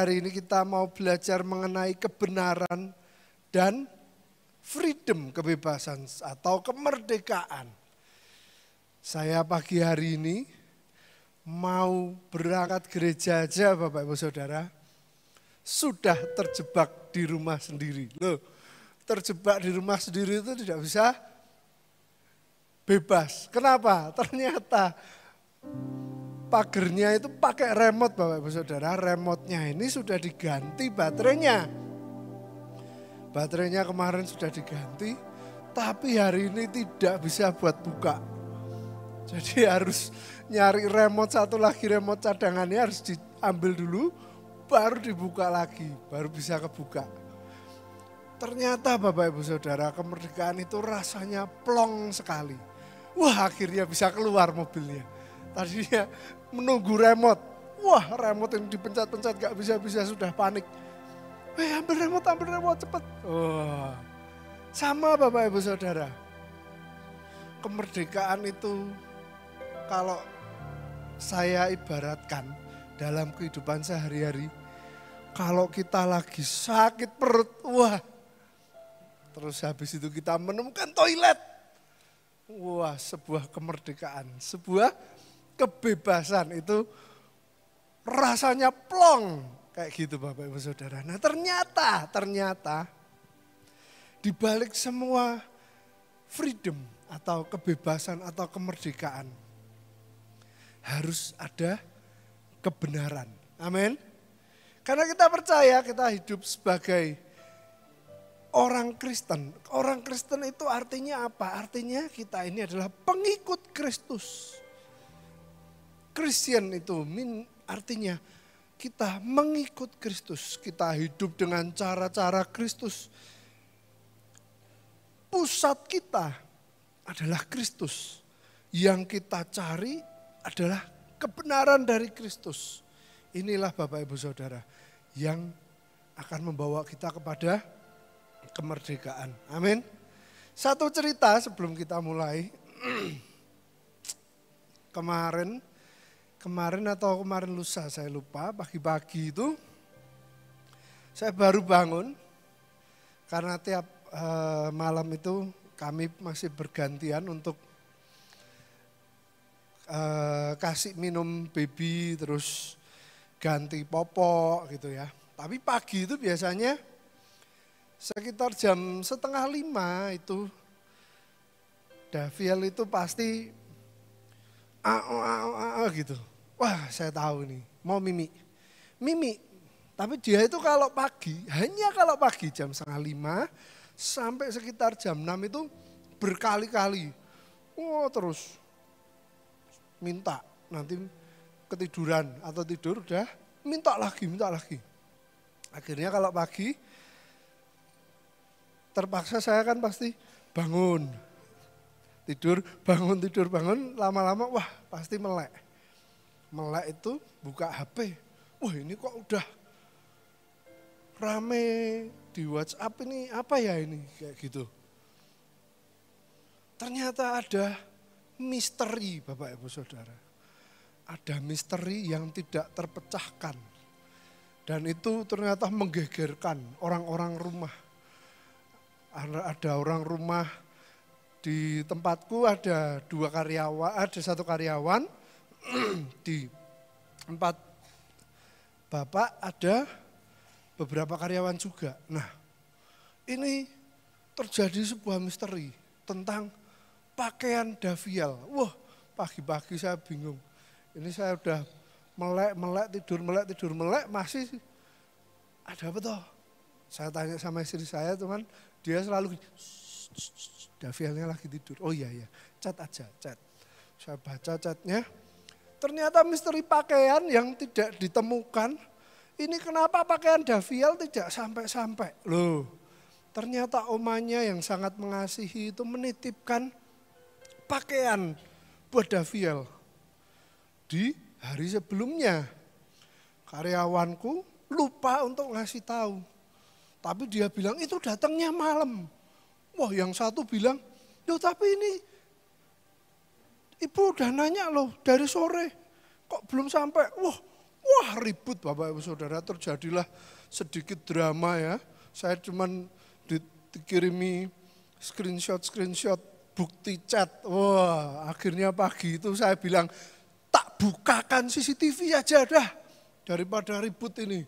hari ini kita mau belajar mengenai kebenaran dan freedom, kebebasan atau kemerdekaan. Saya pagi hari ini mau berangkat gereja aja Bapak Ibu Saudara, sudah terjebak di rumah sendiri. Loh, terjebak di rumah sendiri itu tidak bisa bebas. Kenapa? Ternyata pagernya itu pakai remote Bapak Ibu Saudara, remote-nya ini sudah diganti baterainya. Baterainya kemarin sudah diganti, tapi hari ini tidak bisa buat buka. Jadi harus nyari remote satu lagi, remote cadangannya harus diambil dulu, baru dibuka lagi, baru bisa kebuka. Ternyata Bapak Ibu Saudara, kemerdekaan itu rasanya plong sekali. Wah, akhirnya bisa keluar mobilnya. Tadinya menunggu remote. Wah, remote yang dipencet-pencet gak bisa-bisa, sudah panik. Ambil remote cepet. Wah, sama Bapak Ibu Saudara. Kemerdekaan itu kalau saya ibaratkan dalam kehidupan sehari-hari, kalau kita lagi sakit perut, wah, terus habis itu kita menemukan toilet. Wah, sebuah kemerdekaan, sebuah kebebasan itu rasanya plong kayak gitu Bapak Ibu Saudara. Nah ternyata di balik semua freedom atau kebebasan atau kemerdekaan harus ada kebenaran. Amin. Karena kita percaya kita hidup sebagai orang Kristen. Orang Kristen itu artinya apa? Artinya kita ini adalah pengikut Kristus. Christian itu artinya kita mengikut Kristus. Kita hidup dengan cara-cara Kristus. Pusat kita adalah Kristus. Yang kita cari adalah kebenaran dari Kristus. Inilah Bapak Ibu Saudara yang akan membawa kita kepada kemerdekaan. Amin. Satu cerita sebelum kita mulai. Kemarin lusa saya lupa, pagi-pagi itu saya baru bangun karena tiap malam itu kami masih bergantian untuk kasih minum baby terus ganti popok gitu ya. Tapi pagi itu biasanya sekitar jam 4:30 itu Daviel itu pasti gitu. Wah, saya tahu nih, mau Mimi. Tapi dia itu kalau pagi, hanya kalau pagi jam 4:30 sampai sekitar jam 6 itu berkali-kali. Terus minta, nanti ketiduran atau tidur udah minta lagi. Akhirnya kalau pagi terpaksa saya kan pasti bangun, tidur, bangun, lama-lama wah pasti melek. Melek itu buka HP, wah ini kok udah rame di WhatsApp ini apa ya ini, kayak gitu. Ternyata ada misteri Bapak Ibu Saudara. Ada misteri yang tidak terpecahkan. Dan itu ternyata menggegerkan orang-orang rumah. Ada orang rumah di tempatku ada satu karyawan, di tempat Bapak ada beberapa karyawan juga. Nah, ini terjadi sebuah misteri tentang pakaian Daviel. Wah, pagi-pagi saya bingung. Ini saya udah tidur melek, masih ada apa toh? Saya tanya sama istri saya, teman, dia selalu Davielnya lagi tidur. Oh iya, chat aja. Saya baca chatnya, ternyata misteri pakaian yang tidak ditemukan. Ini kenapa pakaian Daviel tidak sampai-sampai? Loh, ternyata omanya yang sangat mengasihi itu menitipkan pakaian buat Daviel. Di hari sebelumnya, karyawanku lupa untuk ngasih tahu. Tapi dia bilang itu datangnya malam. Wah, yang satu bilang, loh tapi ini ibu udah nanya loh dari sore, kok belum sampai? Wah, Wah ribut Bapak Ibu Saudara, terjadilah sedikit drama ya. Saya cuman dikirimi screenshot bukti chat. Wah akhirnya pagi itu saya bilang tak bukakan CCTV aja dah daripada ribut ini.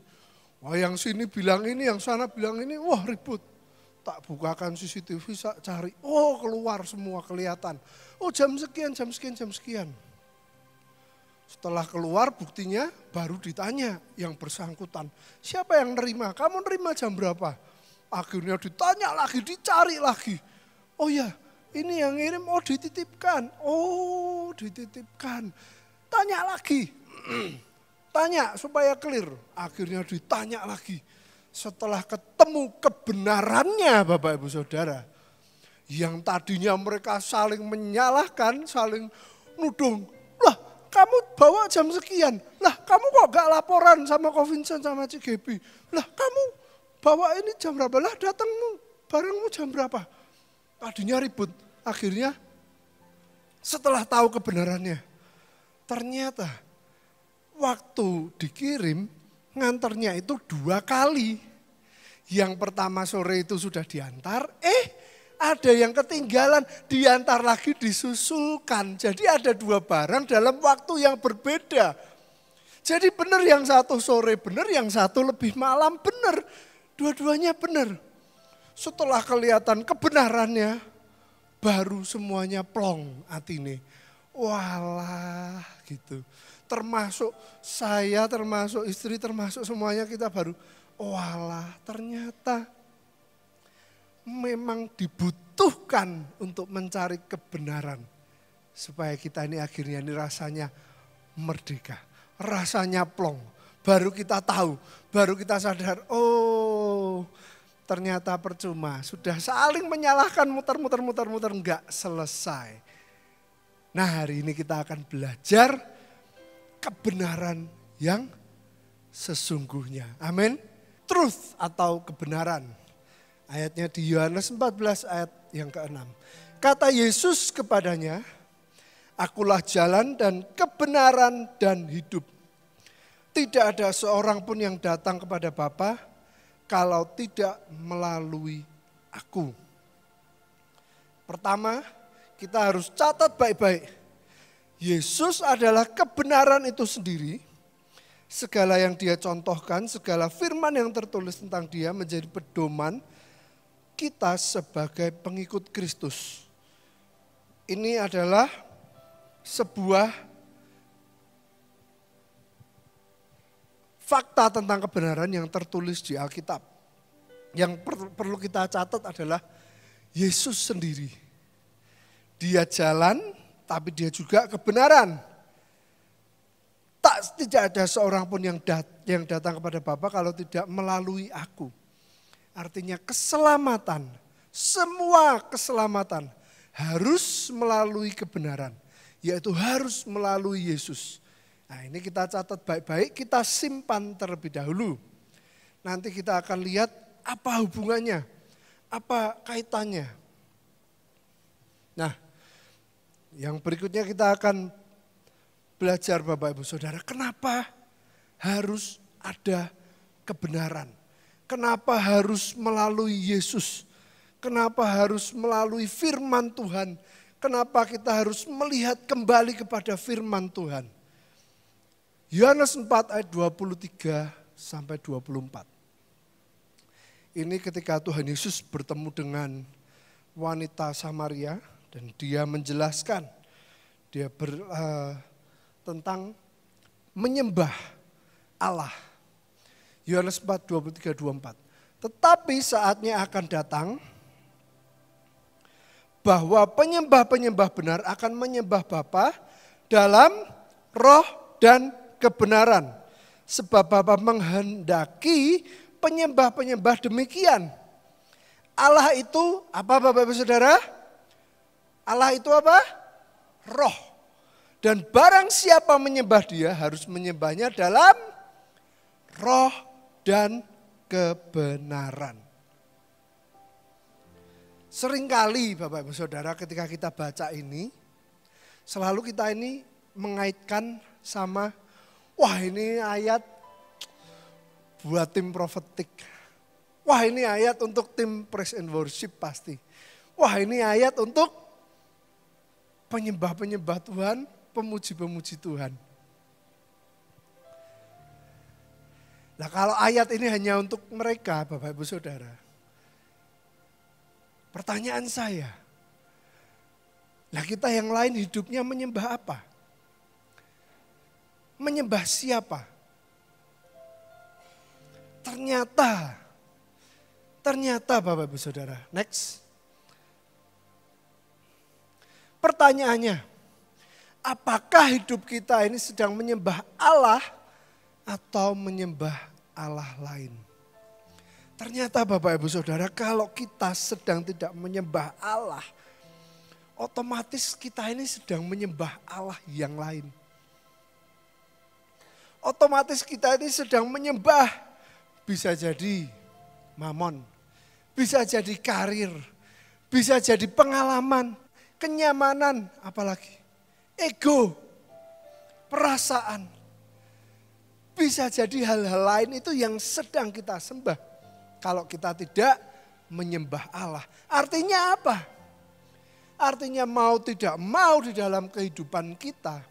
Wah yang sini bilang ini, yang sana bilang ini, wah ribut. Tak bukakan CCTV, saya cari, oh keluar semua kelihatan. Oh jam sekian. Setelah keluar buktinya baru ditanya yang bersangkutan. Siapa yang nerima? Kamu nerima jam berapa? Akhirnya ditanya lagi, dicari lagi. Oh ya ini yang ngirim, oh dititipkan. Oh dititipkan. Tanya lagi. Tanya supaya clear. Akhirnya ditanya lagi. Setelah ketemu kebenarannya Bapak Ibu Saudara. Yang tadinya mereka saling menyalahkan, saling nudung. Lah kamu bawa jam sekian. Lah kamu kok gak laporan sama Ko Vincent sama Cik Gebi. Lah kamu bawa ini jam berapa? Lah datangmu barangmu jam berapa? Tadinya ribut. Akhirnya setelah tahu kebenarannya. Ternyata waktu dikirim nganternya itu 2 kali. Yang pertama sore itu sudah diantar, ada yang ketinggalan, diantar lagi disusulkan. Jadi ada 2 barang dalam waktu yang berbeda. Jadi benar yang satu sore, benar yang satu lebih malam, benar. Dua-duanya benar. Setelah kelihatan kebenarannya, baru semuanya plong atine. Walah gitu. Termasuk saya, termasuk istri, termasuk semuanya kita baru, walah ternyata memang dibutuhkan untuk mencari kebenaran. Supaya kita ini akhirnya ini rasanya merdeka, rasanya plong. Baru kita tahu, baru kita sadar, oh ternyata percuma. Sudah saling menyalahkan muter, enggak selesai. Nah hari ini kita akan belajar kebenaran yang sesungguhnya. Amin. Truth atau kebenaran. Ayatnya di Yohanes 14 ayat yang ke-6. Kata Yesus kepadanya, akulah jalan dan kebenaran dan hidup. Tidak ada seorang pun yang datang kepada Bapa kalau tidak melalui aku. Pertama, kita harus catat baik-baik. Yesus adalah kebenaran itu sendiri. Segala yang dia contohkan, segala firman yang tertulis tentang dia menjadi pedoman kita sebagai pengikut Kristus. Ini adalah sebuah fakta tentang kebenaran yang tertulis di Alkitab. Yang perlu kita catat adalah Yesus sendiri. Dia jalan, tapi dia juga kebenaran. Tidak ada seorang pun yang datang kepada Bapa kalau tidak melalui aku. Artinya keselamatan, semua keselamatan harus melalui kebenaran. Yaitu harus melalui Yesus. Nah ini kita catat baik-baik, kita simpan terlebih dahulu. Nanti kita akan lihat apa hubungannya, apa kaitannya. Nah yang berikutnya kita akan belajar Bapak Ibu Saudara, kenapa harus ada kebenaran? Kenapa harus melalui Yesus? Kenapa harus melalui firman Tuhan? Kenapa kita harus melihat kembali kepada firman Tuhan? Yohanes 4 ayat 23 sampai 24. Ini ketika Tuhan Yesus bertemu dengan wanita Samaria dan dia menjelaskan tentang menyembah Allah. Yohanes 4, 23, 24. Tetapi saatnya akan datang bahwa penyembah-penyembah benar akan menyembah Bapa dalam roh dan kebenaran. Sebab Bapa menghendaki penyembah-penyembah demikian. Allah itu apa Bapak Ibu Saudara? Allah itu apa? Roh. Dan barang siapa menyembah dia harus menyembahnya dalam roh dan kebenaran. Seringkali Bapak Ibu Saudara ketika kita baca ini, selalu kita ini mengaitkan sama Wah ini ayat buat tim profetik. Wah ini ayat untuk tim praise and worship pasti. Wah ini ayat untuk penyembah-penyembah Tuhan, pemuji-pemuji Tuhan. Nah kalau ayat ini hanya untuk mereka Bapak Ibu Saudara. Pertanyaan saya, lah kita yang lain hidupnya menyembah apa? Menyembah siapa? Ternyata Bapak Ibu Saudara, next. Pertanyaannya, apakah hidup kita ini sedang menyembah Allah atau menyembah Allah lain? Ternyata Bapak Ibu Saudara, kalau kita sedang tidak menyembah Allah, otomatis kita ini sedang menyembah Allah yang lain. Otomatis kita ini sedang menyembah, bisa jadi mamon, bisa jadi karir, bisa jadi pengalaman, kenyamanan, apalagi ego, perasaan. Bisa jadi hal-hal lain itu yang sedang kita sembah. Kalau kita tidak menyembah Allah. Artinya apa? Artinya mau tidak mau di dalam kehidupan kita,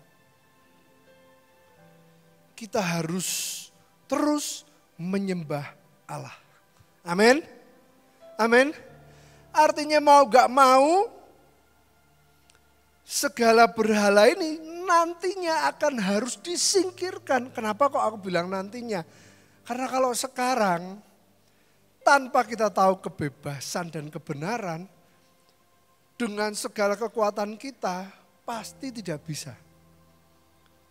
kita harus terus menyembah Allah. Amin. Amin. Artinya mau gak mau, segala berhala ini nantinya akan harus disingkirkan. Kenapa kok aku bilang nantinya? Karena kalau sekarang tanpa kita tahu kebebasan dan kebenaran, dengan segala kekuatan kita pasti tidak bisa.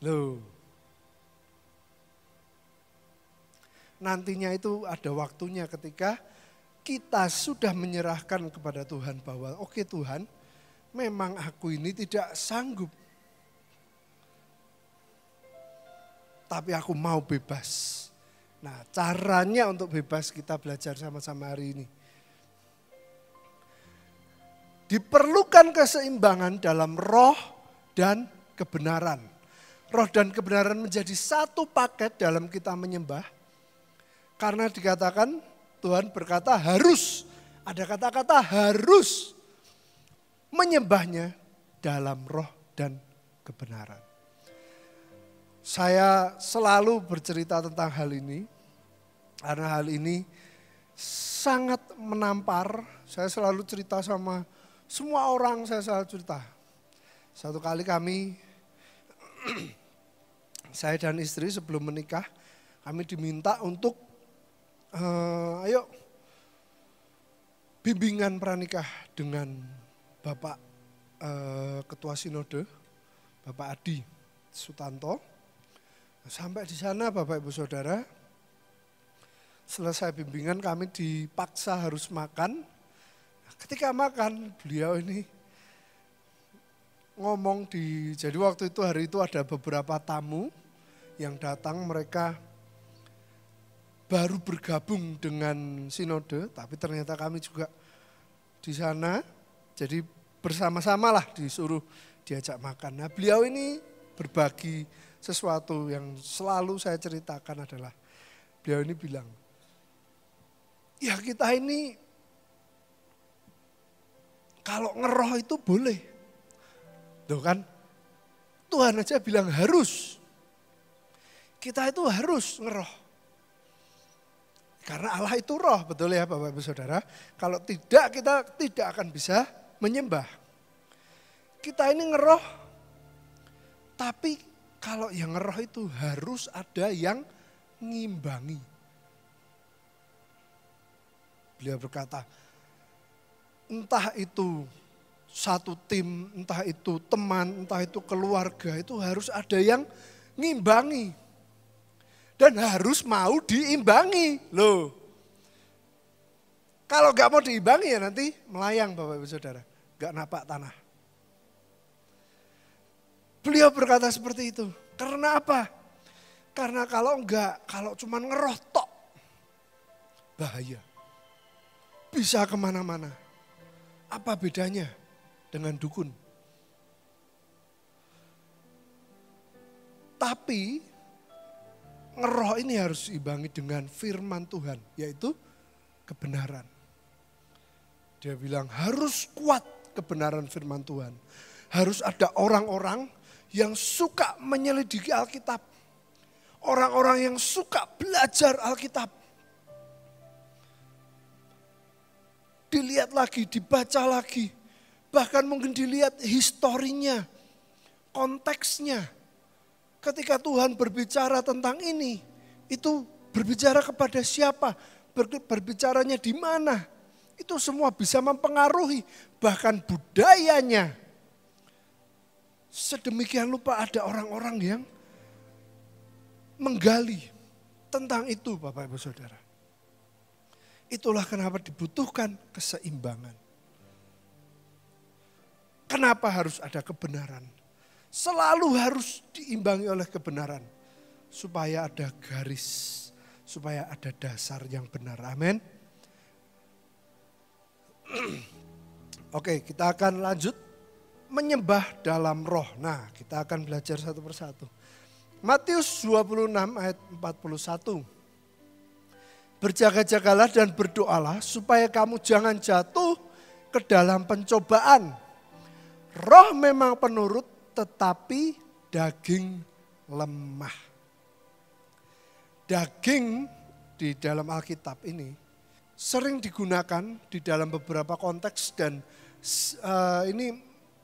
Loh. Nantinya itu ada waktunya ketika kita sudah menyerahkan kepada Tuhan bahwa oke Tuhan, memang aku ini tidak sanggup. Tapi aku mau bebas. Nah caranya untuk bebas kita belajar sama-sama hari ini. Diperlukan keseimbangan dalam roh dan kebenaran. Roh dan kebenaran menjadi satu paket dalam kita menyembah. Karena dikatakan Tuhan berkata harus, ada kata-kata harus menyembahnya dalam roh dan kebenaran. Saya selalu bercerita tentang hal ini, karena hal ini sangat menampar. Saya selalu cerita sama semua orang, saya selalu cerita. Satu kali kami, saya dan istri sebelum menikah, kami diminta untuk ayo bimbingan pranikah dengan Bapak Ketua Sinode, Bapak Adi Sutanto. Sampai di sana Bapak Ibu Saudara, selesai bimbingan kami dipaksa harus makan. Ketika makan beliau ini ngomong jadi waktu itu hari itu ada beberapa tamu yang datang, mereka baru bergabung dengan sinode, tapi ternyata kami juga di sana, jadi bersama-sama lah disuruh diajak makan. Nah beliau ini berbagi sesuatu yang selalu saya ceritakan adalah, beliau ini bilang, ya kita ini kalau ngeroh itu boleh. Tuh kan, Tuhan aja bilang harus. Kita itu harus ngeroh. Karena Allah itu roh, betul ya Bapak Ibu Saudara. Kalau tidak, kita tidak akan bisa menyembah. Kita ini ngeroh, tapi kalau yang ngeroh itu harus ada yang ngimbangi. Beliau berkata, entah itu satu tim, entah itu teman, entah itu keluarga, itu harus ada yang ngimbangi. Dan harus mau diimbangi. Loh. Kalau gak mau diimbangi ya nanti melayang Bapak Ibu Saudara. Gak napak tanah. Beliau berkata seperti itu. Karena apa? Karena kalau cuma ngeroh tok, bahaya. Bisa kemana-mana. Apa bedanya dengan dukun? Tapi ngeroh ini harus diimbangi dengan firman Tuhan, yaitu kebenaran. Dia bilang harus kuat kebenaran firman Tuhan. Harus ada orang-orang yang suka menyelidiki Alkitab. Orang-orang yang suka belajar Alkitab. Dilihat lagi, dibaca lagi. Bahkan mungkin dilihat historinya, konteksnya. Ketika Tuhan berbicara tentang ini, itu berbicara kepada siapa? Berbicaranya di mana? Itu semua bisa mempengaruhi. Bahkan budayanya. Sedemikian lupa ada orang-orang yang menggali tentang itu Bapak Ibu Saudara. Itulah kenapa dibutuhkan keseimbangan. Kenapa harus ada kebenaran? Selalu harus diimbangi oleh kebenaran. Supaya ada garis, supaya ada dasar yang benar. Amin. Oke, kita akan lanjut menyembah dalam roh. Nah, kita akan belajar satu persatu. Matius 26 ayat 41. Berjaga-jagalah dan berdoalah supaya kamu jangan jatuh ke dalam pencobaan. Roh memang penurut tetapi daging lemah. Daging di dalam Alkitab ini sering digunakan di dalam beberapa konteks dan ini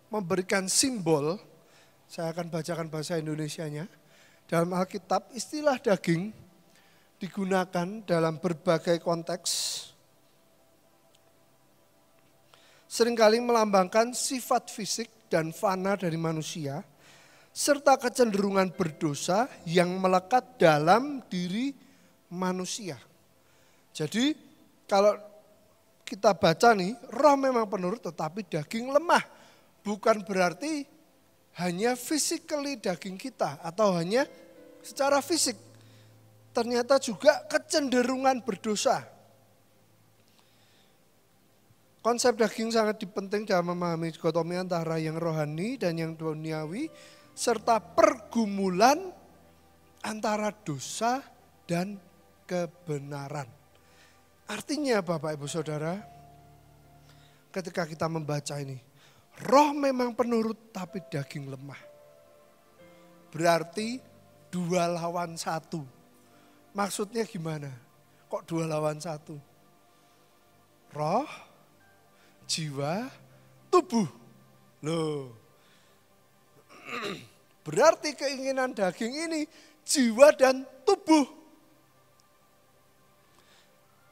memberikan simbol. Saya akan bacakan bahasa Indonesianya. Dalam Alkitab istilah daging digunakan dalam berbagai konteks. Seringkali melambangkan sifat fisik dan fana dari manusia, serta kecenderungan berdosa yang melekat dalam diri manusia. Jadi kalau kita baca nih, roh memang penurut tetapi daging lemah. Bukan berarti hanya physically daging kita atau hanya secara fisik. Ternyata juga kecenderungan berdosa. Konsep daging sangat penting dalam memahami dikotomi antara yang rohani dan yang duniawi, serta pergumulan antara dosa dan kebenaran. Artinya Bapak Ibu Saudara, ketika kita membaca ini, roh memang penurut tapi daging lemah. Berarti 2 lawan 1. Maksudnya gimana? Kok 2 lawan 1? Roh, jiwa, tubuh. Loh. Berarti keinginan daging ini jiwa dan tubuh.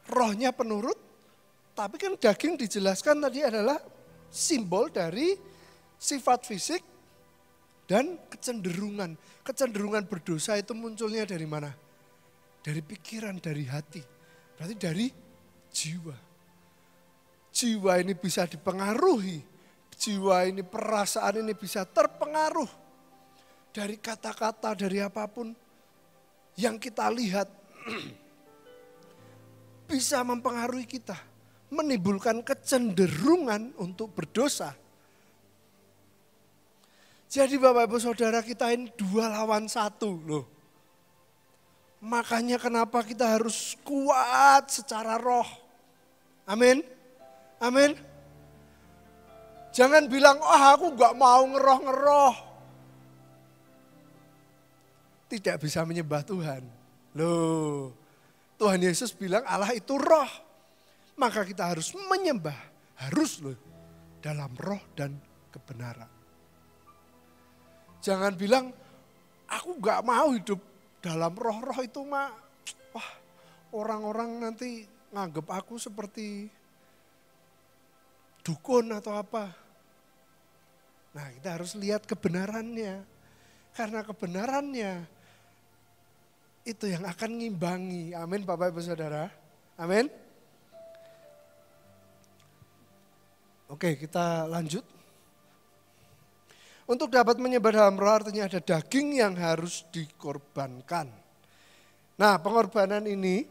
Rohnya penurut, tapi kan daging dijelaskan tadi adalah simbol dari sifat fisik dan kecenderungan. Kecenderungan berdosa itu munculnya dari mana? Dari pikiran, dari hati. Berarti dari jiwa. Jiwa ini bisa dipengaruhi. Jiwa ini, perasaan ini bisa terpengaruh. Dari kata-kata, dari apapun yang kita lihat. Bisa mempengaruhi kita. Menimbulkan kecenderungan untuk berdosa. Jadi Bapak Ibu Saudara kita ini 2 lawan 1 loh. Makanya kenapa kita harus kuat secara roh. Amin. Amin. Jangan bilang, aku gak mau ngeroh-ngeroh. Tidak bisa menyembah Tuhan. Loh, Tuhan Yesus bilang Allah itu roh. Maka kita harus menyembah. Harus loh. Dalam roh dan kebenaran. Jangan bilang, aku gak mau hidup dalam roh-roh itu mah. Wah, orang-orang nanti nganggep aku seperti dukun atau apa. Nah, kita harus lihat kebenarannya. Karena kebenarannya itu yang akan ngimbangi. Amin Bapak Ibu Saudara. Amin. Oke, kita lanjut. Untuk dapat menyembah dalam roh artinya ada daging yang harus dikorbankan. Nah, pengorbanan ini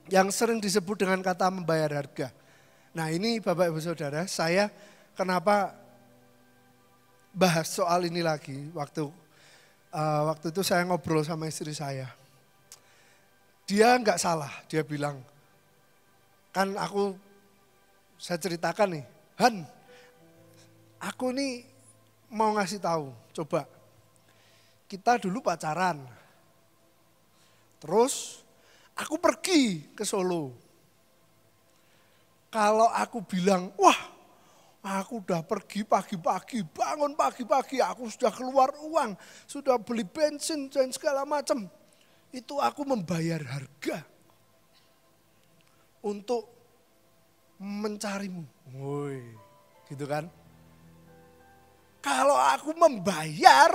yang sering disebut dengan kata membayar harga. Nah, ini Bapak Ibu Saudara, saya kenapa bahas soal ini lagi. Waktu itu saya ngobrol sama istri saya. Dia nggak salah, dia bilang, kan saya ceritakan nih, Han, aku nih mau ngasih tahu, coba. Kita dulu pacaran, terus aku pergi ke Solo. Kalau aku bilang, wah aku udah pergi pagi-pagi, bangun pagi-pagi, aku sudah keluar uang, sudah beli bensin dan segala macam. Itu aku membayar harga untuk mencarimu. Woi, gitu kan. Kalau aku membayar,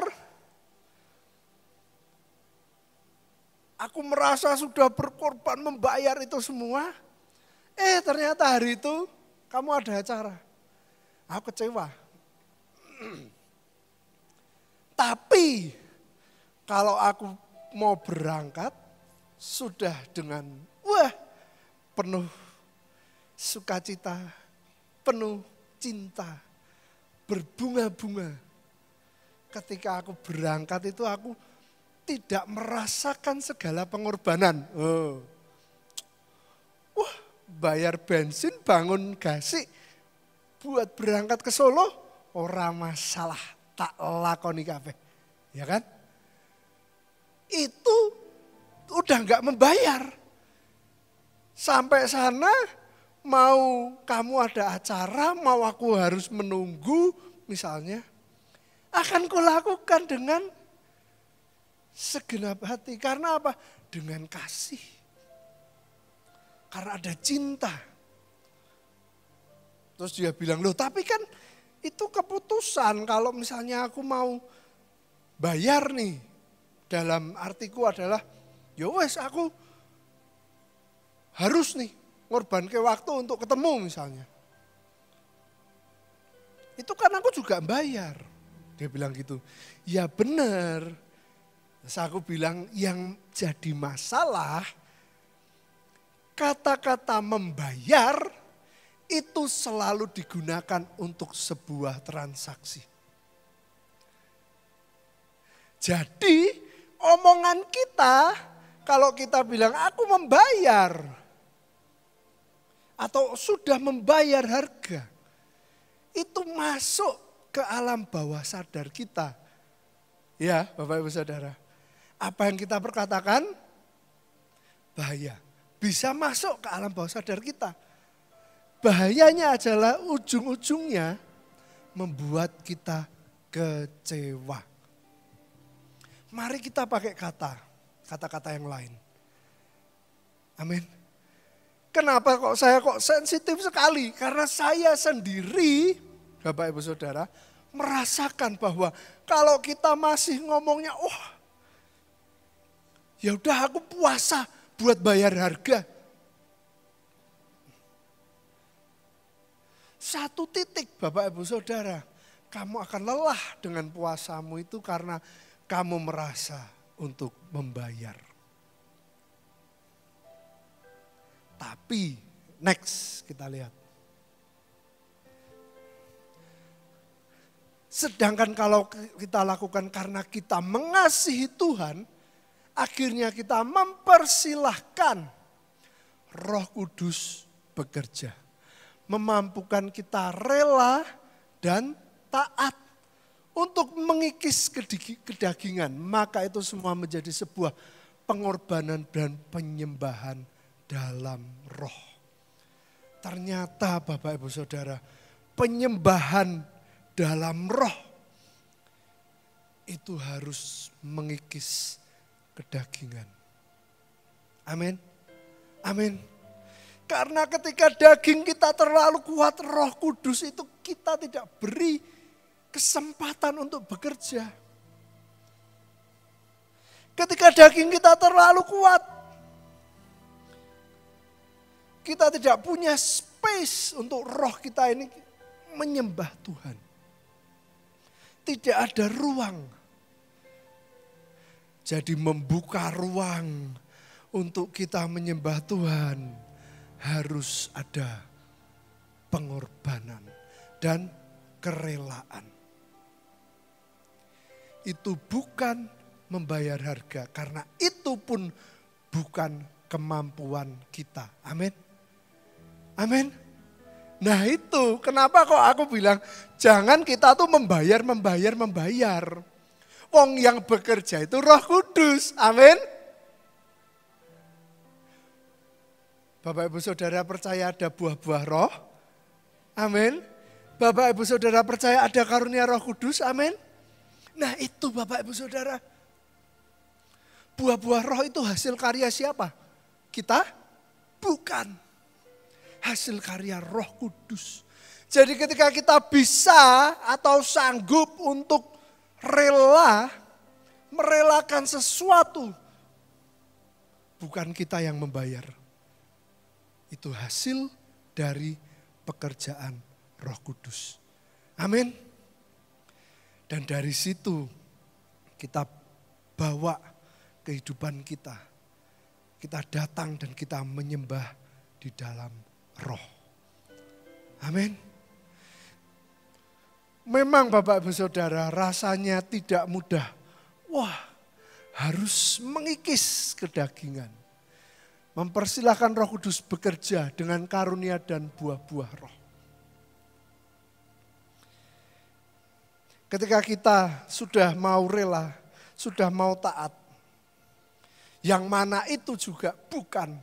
aku merasa sudah berkorban membayar itu semua. Ternyata hari itu kamu ada acara. Aku kecewa. Tapi kalau aku mau berangkat sudah dengan penuh sukacita, penuh cinta, berbunga-bunga. Ketika aku berangkat itu aku tidak merasakan segala pengorbanan. Bayar bensin, bangun gasik, buat berangkat ke Solo, ora masalah, tak lakoni kabeh. Ya kan? Itu udah enggak membayar. Sampai sana mau kamu ada acara, mau aku harus menunggu misalnya, akan kulakukan dengan segenap hati. Karena apa? Dengan kasih. Karena ada cinta. Terus dia bilang, loh tapi kan itu keputusan kalau misalnya aku mau bayar nih. Dalam artiku adalah, ya wes aku harus nih ngorbankan waktu untuk ketemu misalnya. Itu kan aku juga bayar. Dia bilang gitu, ya benar. Terus aku bilang yang jadi masalah, kata-kata membayar itu selalu digunakan untuk sebuah transaksi. Jadi omongan kita, kalau kita bilang aku membayar atau sudah membayar harga, itu masuk ke alam bawah sadar kita. Ya Bapak Ibu Saudara, apa yang kita perkatakan bahaya, bisa masuk ke alam bawah sadar kita. Bahayanya adalah ujung-ujungnya membuat kita kecewa. Mari kita pakai kata-kata yang lain. Amin. Kenapa saya kok sensitif sekali? Karena saya sendiri, Bapak Ibu Saudara, merasakan bahwa kalau kita masih ngomongnya, ya udah aku puasa buat bayar harga. Satu titik Bapak Ibu Saudara, kamu akan lelah dengan puasamu itu karena kamu merasa untuk membayar. Tapi next kita lihat. Sedangkan kalau kita lakukan karena kita mengasihi Tuhan, akhirnya kita mempersilahkan Roh Kudus bekerja. Memampukan kita rela dan taat untuk mengikis kedagingan. Maka itu semua menjadi sebuah pengorbanan dan penyembahan dalam roh. Ternyata Bapak Ibu Saudara, penyembahan dalam roh itu harus mengikis kedagingan. Amin. Amin. Karena ketika daging kita terlalu kuat, Roh Kudus itu kita tidak beri kesempatan untuk bekerja. Ketika daging kita terlalu kuat, kita tidak punya space untuk roh kita ini menyembah Tuhan. Tidak ada ruang. Jadi membuka ruang untuk kita menyembah Tuhan harus ada pengorbanan dan kerelaan. Itu bukan membayar harga, karena itu pun bukan kemampuan kita. Amin. Amin. Nah itu kenapa kok aku bilang jangan kita tuh membayar. Wong yang bekerja itu Roh Kudus. Amin. Bapak Ibu Saudara percaya ada buah-buah roh? Amin. Bapak Ibu Saudara percaya ada karunia Roh Kudus? Amin. Nah itu Bapak Ibu Saudara. Buah-buah roh itu hasil karya siapa? Kita? Bukan. Hasil karya Roh Kudus. Jadi ketika kita bisa atau sanggup untuk merelakan sesuatu, bukan kita yang membayar. Itu hasil dari pekerjaan Roh Kudus. Amin. Dan dari situ kita bawa kehidupan kita. Kita datang dan kita menyembah di dalam Roh. Amin. Memang Bapak Ibu Saudara rasanya tidak mudah. Wah, harus mengikis kedagingan. Mempersilahkan Roh Kudus bekerja dengan karunia dan buah-buah roh. Ketika kita sudah mau rela, sudah mau taat. Yang mana itu juga bukan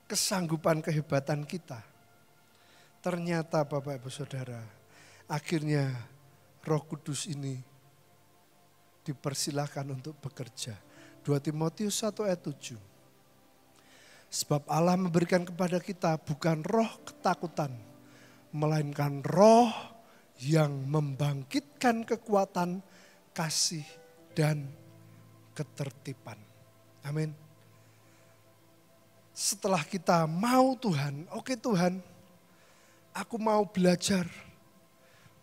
kesanggupan kehebatan kita. Ternyata Bapak Ibu Saudara, akhirnya Roh Kudus ini dipersilahkan untuk bekerja. 2 Timotius 1 ayat 7. Sebab Allah memberikan kepada kita bukan roh ketakutan, melainkan roh yang membangkitkan kekuatan, kasih, dan ketertiban. Amin. Setelah kita mau Tuhan, oke Tuhan, aku mau belajar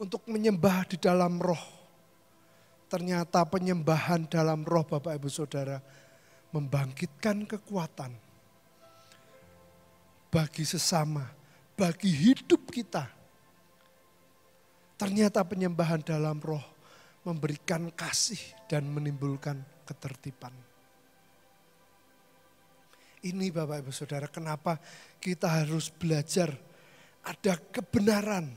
untuk menyembah di dalam roh. Ternyata penyembahan dalam roh Bapak Ibu Saudara membangkitkan kekuatan bagi sesama, bagi hidup kita. Ternyata penyembahan dalam roh memberikan kasih dan menimbulkan ketertiban. Ini Bapak Ibu Saudara kenapa kita harus belajar ada kebenaran.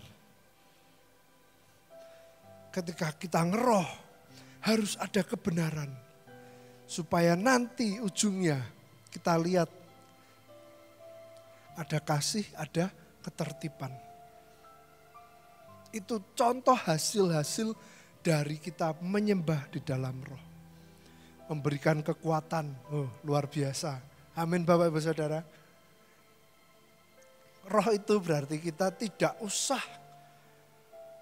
Ketika kita ngeroh harus ada kebenaran. Supaya nanti ujungnya kita lihat ada kasih, ada ketertiban. Itu contoh hasil-hasil dari kita menyembah di dalam roh. Memberikan kekuatan, luar biasa. Amin Bapak Ibu Saudara. Roh itu berarti kita tidak usah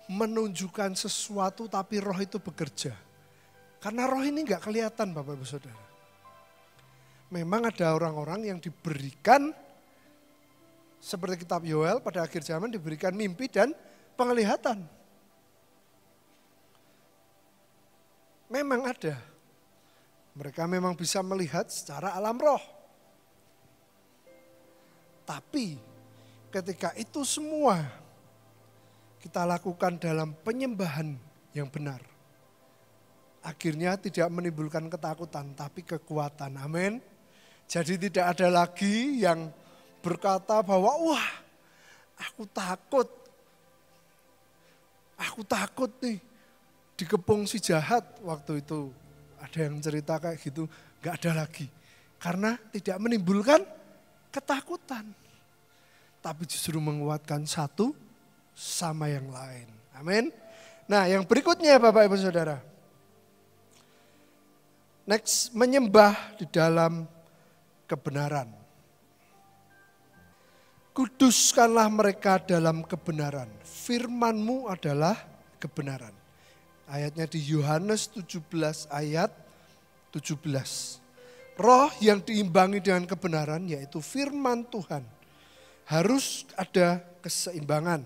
menunjukkan sesuatu tapi roh itu bekerja. Karena roh ini enggak kelihatan Bapak Ibu Saudara. Memang ada orang-orang yang diberikan seperti kitab Yoel pada akhir zaman diberikan mimpi dan penglihatan. Memang ada. Mereka memang bisa melihat secara alam roh. Tapi ketika itu semua kita lakukan dalam penyembahan yang benar. Akhirnya tidak menimbulkan ketakutan tapi kekuatan. Amin. Jadi tidak ada lagi yang berkata bahwa wah aku takut nih dikepung si jahat. Waktu itu ada yang cerita kayak gitu, gak ada lagi. Karena tidak menimbulkan ketakutan. Tapi justru menguatkan satu sama yang lain. Amin. Nah yang berikutnya Bapak Ibu Saudara. Next, menyembah di dalam kebenaran. Kuduskanlah mereka dalam kebenaran. Firman-Mu adalah kebenaran. Ayatnya di Yohanes 17 ayat 17. Roh yang diimbangi dengan kebenaran yaitu firman Tuhan. Harus ada keseimbangan.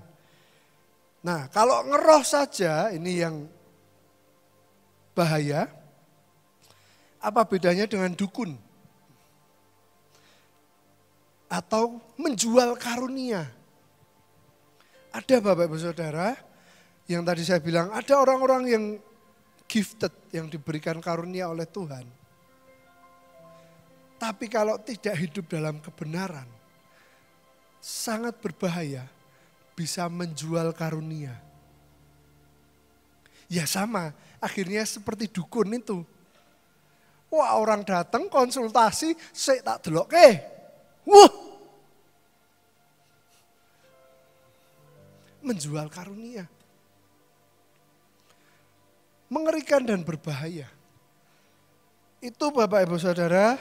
Nah kalau ngeroh saja ini yang bahaya. Apa bedanya dengan dukun? Atau menjual karunia. Ada Bapak Ibu Saudara yang tadi saya bilang ada orang-orang yang gifted yang diberikan karunia oleh Tuhan. Tapi kalau tidak hidup dalam kebenaran, sangat berbahaya, bisa menjual karunia. Ya sama, akhirnya seperti dukun itu. Wah, orang datang konsultasi, saya tak delok wah, menjual karunia. Mengerikan dan berbahaya. Itu Bapak Ibu Saudara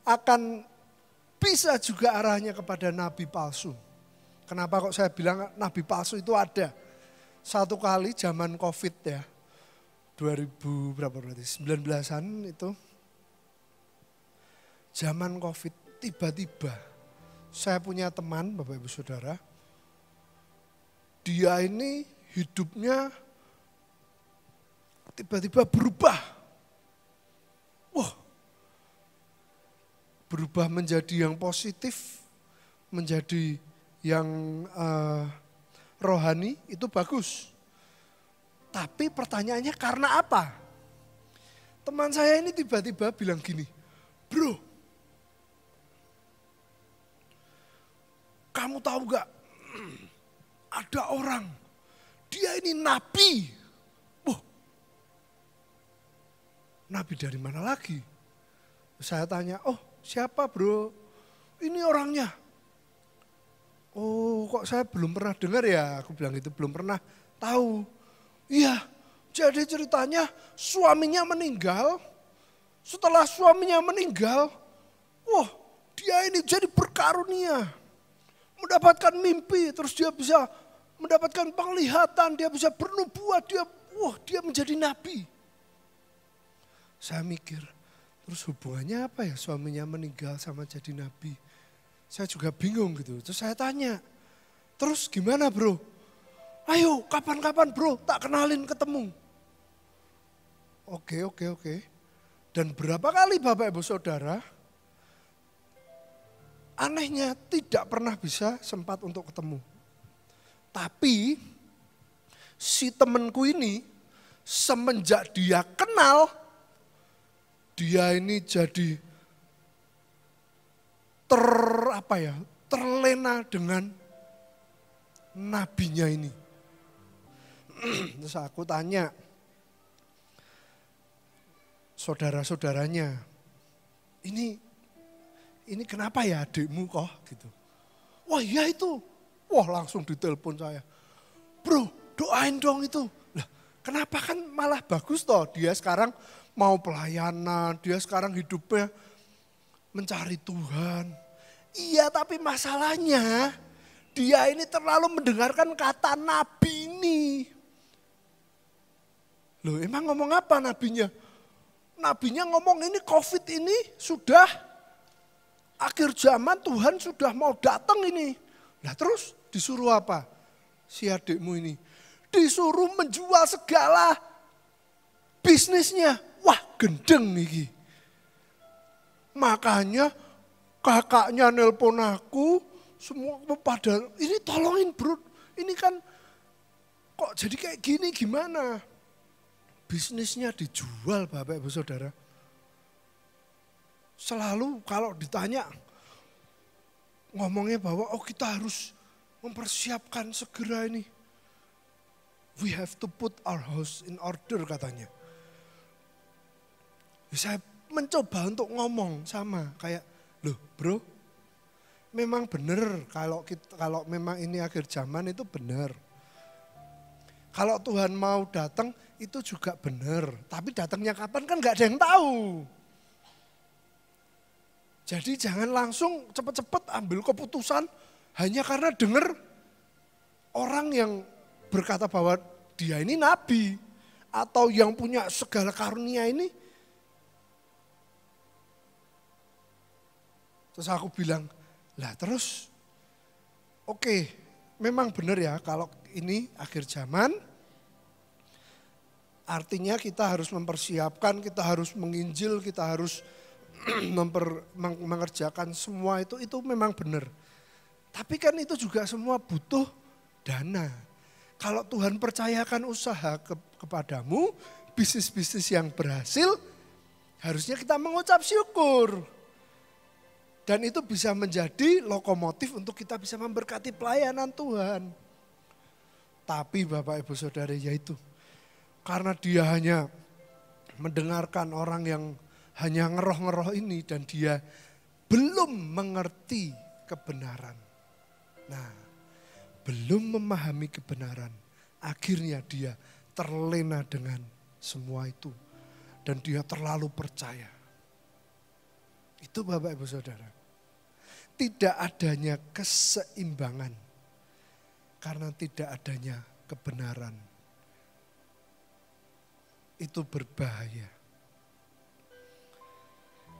akan bisa juga arahnya kepada nabi palsu. Kenapa kok saya bilang nabi palsu itu ada? Satu kali zaman COVID ya, 2000 berapa berarti, 19-an itu. Zaman COVID tiba-tiba saya punya teman Bapak Ibu Saudara. Dia ini hidupnya tiba-tiba berubah. Wah, berubah menjadi yang positif, menjadi yang rohani, itu bagus. Tapi pertanyaannya karena apa? Teman saya ini tiba-tiba bilang gini, bro, kamu tahu gak, ada orang, dia ini nabi. Nabi dari mana lagi? Saya tanya, oh siapa bro? Ini orangnya. Oh kok saya belum pernah dengar ya? Aku bilang gitu, belum pernah tahu. Iya, jadi ceritanya suaminya meninggal. Setelah suaminya meninggal, wah dia ini jadi berkarunia. Mendapatkan mimpi, terus dia bisa mendapatkan penglihatan, dia bisa bernubuat, dia menjadi nabi. Saya mikir, terus hubungannya apa ya suaminya meninggal sama jadi nabi? Saya juga bingung gitu. Terus saya tanya, terus gimana bro? Ayo kapan-kapan bro, tak kenalin ketemu. Oke. Dan berapa kali Bapak Ibu Saudara, anehnya tidak pernah bisa sempat untuk ketemu. Tapi si temanku ini semenjak dia kenal, dia ini jadi terlena dengan nabinya ini. Terus aku tanya saudara-saudaranya, ini kenapa ya adikmu kok gitu. Wah iya itu, langsung ditelepon saya. Bro doain dong itu. Lah kenapa, kan malah bagus toh, dia sekarang mau pelayanan, dia sekarang hidupnya mencari Tuhan. Iya tapi masalahnya dia ini terlalu mendengarkan kata nabi ini. Loh emang ngomong apa nabinya? Nabinya ngomong ini COVID ini sudah akhir zaman, Tuhan sudah mau datang ini. Nah terus disuruh apa? Si adikmu ini disuruh menjual segala bisnisnya. Wah gendeng nih. Makanya kakaknya nelpon aku, semua pada ini tolongin bro. Ini kan kok jadi kayak gini gimana? Bisnisnya dijual Bapak Ibu Saudara. Selalu kalau ditanya ngomongnya bahwa kita harus mempersiapkan segera ini. We have to put our house in order katanya. Saya mencoba untuk ngomong sama kayak, loh bro, memang benar kalau memang ini akhir zaman itu benar. Kalau Tuhan mau datang itu juga benar, tapi datangnya kapan kan nggak ada yang tahu. Jadi jangan langsung cepat-cepat ambil keputusan hanya karena dengar orang yang berkata bahwa dia ini nabi atau yang punya segala karunia ini. Terus aku bilang, lah terus oke, memang benar ya kalau ini akhir zaman, artinya kita harus mempersiapkan, kita harus menginjil, kita harus mengerjakan semua itu memang benar. Tapi kan itu juga semua butuh dana. Kalau Tuhan percayakan usaha kepadamu, bisnis-bisnis yang berhasil, harusnya kita mengucap syukur. Dan itu bisa menjadi lokomotif untuk kita bisa memberkati pelayanan Tuhan. Tapi Bapak Ibu Saudara, yaitu karena dia hanya mendengarkan orang yang hanya ngeroh-ngeroh ini dan dia belum mengerti kebenaran. Nah, belum memahami kebenaran. Akhirnya dia terlena dengan semua itu. Dan dia terlalu percaya. Itu Bapak Ibu Saudara. Tidak adanya keseimbangan. Karena tidak adanya kebenaran. Itu berbahaya.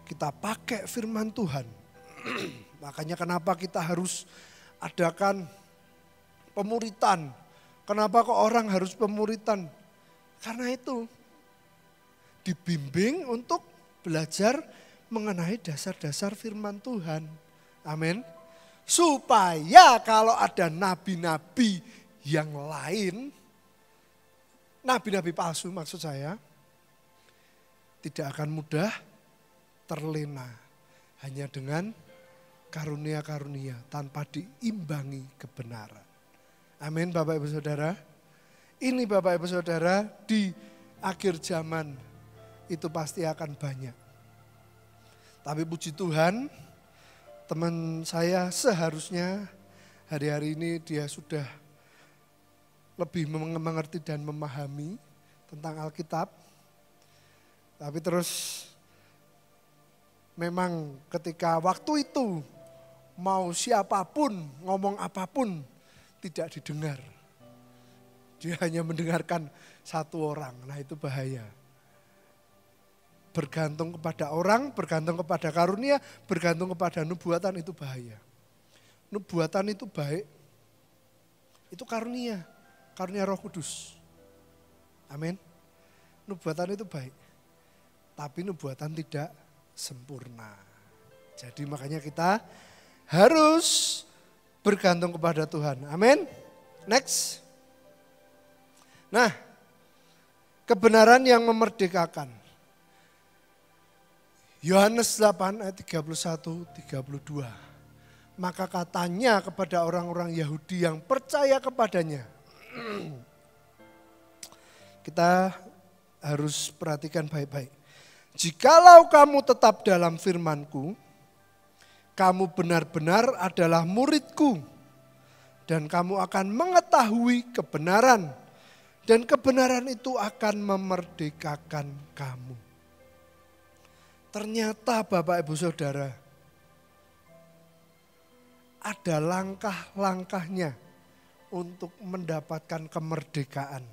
Kita pakai firman Tuhan. Makanya kenapa kita harus adakan pemuritan. Kenapa kok orang harus pemuritan? Karena itu dibimbing untuk belajar mengenai dasar-dasar firman Tuhan. Amin. Supaya kalau ada nabi-nabi yang lain, nabi-nabi palsu maksud saya, tidak akan mudah terlena hanya dengan karunia-karunia tanpa diimbangi kebenaran. Amin Bapak Ibu Saudara. Ini Bapak Ibu Saudara di akhir zaman itu pasti akan banyak. Tapi puji Tuhan, teman saya seharusnya hari-hari ini dia sudah lebih mengerti dan memahami tentang Alkitab. Tapi terus memang ketika waktu itu mau siapapun ngomong apapun tidak didengar. Dia hanya mendengarkan satu orang, nah itu bahaya. Bergantung kepada orang, bergantung kepada karunia, bergantung kepada nubuatan itu bahaya. Nubuatan itu baik, itu karunia, karunia Roh Kudus. Amin. Nubuatan itu baik, tapi nubuatan tidak sempurna. Jadi makanya kita harus bergantung kepada Tuhan. Amin. Next. Nah, kebenaran yang memerdekakan. Yohanes 8 ayat 31-32. Maka katanya kepada orang-orang Yahudi yang percaya kepadanya. Kita harus perhatikan baik-baik. Jikalau kamu tetap dalam firman-Ku, kamu benar-benar adalah murid-Ku. Dan kamu akan mengetahui kebenaran. Dan kebenaran itu akan memerdekakan kamu. Ternyata Bapak Ibu Saudara, ada langkah-langkahnya untuk mendapatkan kemerdekaan.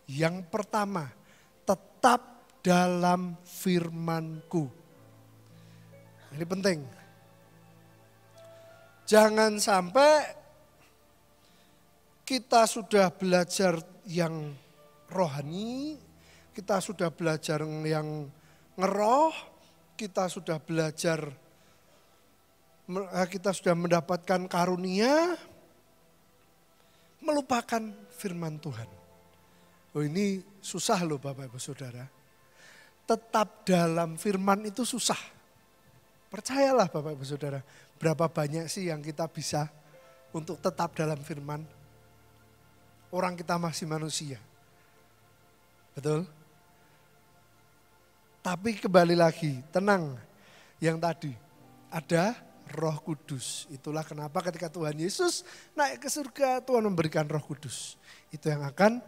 Yang pertama, tetap dalam firman-Ku. Ini penting. Jangan sampai kita sudah belajar yang rohani, kita sudah belajar yang ngeroh, kita sudah belajar, kita sudah mendapatkan karunia, melupakan firman Tuhan. Oh ini susah loh Bapak Ibu Saudara. Tetap dalam firman itu susah. Percayalah Bapak Ibu Saudara, berapa banyak sih yang kita bisa untuk tetap dalam firman. Orang kita masih manusia. Betul? Tapi kembali lagi, tenang. Yang tadi, ada Roh Kudus. Itulah kenapa ketika Tuhan Yesus naik ke surga, Tuhan memberikan Roh Kudus. Itu yang akan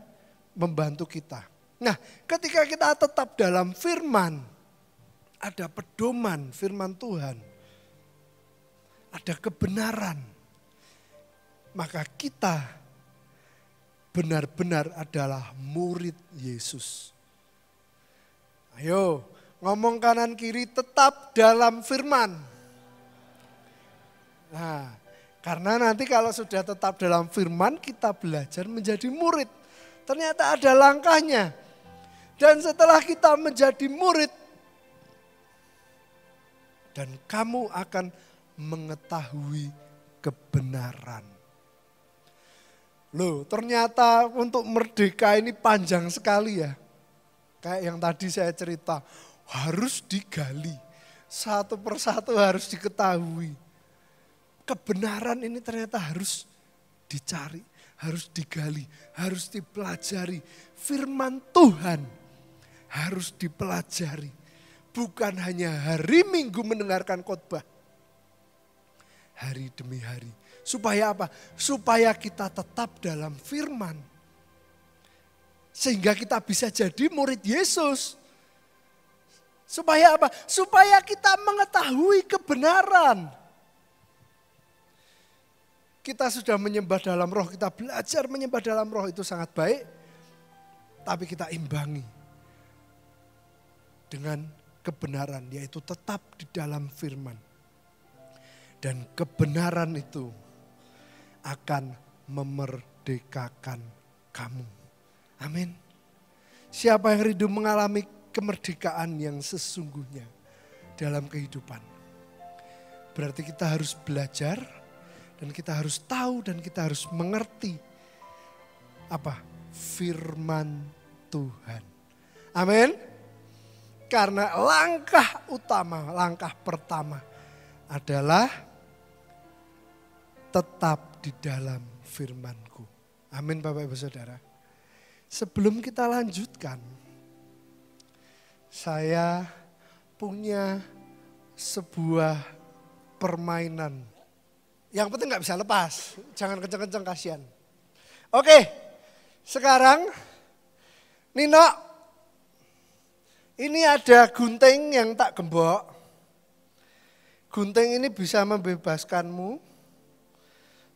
membantu kita. Nah, ketika kita tetap dalam firman, ada pedoman firman Tuhan. Ada kebenaran. Maka kita benar-benar adalah murid Yesus. Ayo, ngomong kanan kiri tetap dalam firman. Nah, karena nanti kalau sudah tetap dalam firman, kita belajar menjadi murid. Ternyata ada langkahnya. Dan setelah kita menjadi murid, dan kamu akan mengetahui kebenaran. Loh, ternyata untuk merdeka ini panjang sekali ya. Kayak yang tadi saya cerita, harus digali. Satu persatu harus diketahui. Kebenaran ini ternyata harus dicari, harus digali, harus dipelajari. Firman Tuhan harus dipelajari. Bukan hanya hari Minggu mendengarkan khotbah. Hari demi hari. Supaya apa? Supaya kita tetap dalam firman. Sehingga kita bisa jadi murid Yesus. Supaya apa? Supaya kita mengetahui kebenaran. Kita sudah menyembah dalam roh, kita belajar menyembah dalam roh itu sangat baik. Tapi kita imbangi dengan kebenaran, yaitu tetap di dalam firman. Dan kebenaran itu akan memerdekakan kamu. Amin. Siapa yang rindu mengalami kemerdekaan yang sesungguhnya dalam kehidupan? Berarti kita harus belajar dan kita harus tahu dan kita harus mengerti apa? Firman Tuhan. Amin. Karena langkah utama, langkah pertama adalah tetap di dalam firman-Ku. Amin Bapak Ibu Saudara. Sebelum kita lanjutkan, saya punya sebuah permainan. Yang penting gak bisa lepas, jangan kenceng-kenceng kasihan. Oke, sekarang Nino, ini ada gunting yang tak gembok. Gunting ini bisa membebaskanmu,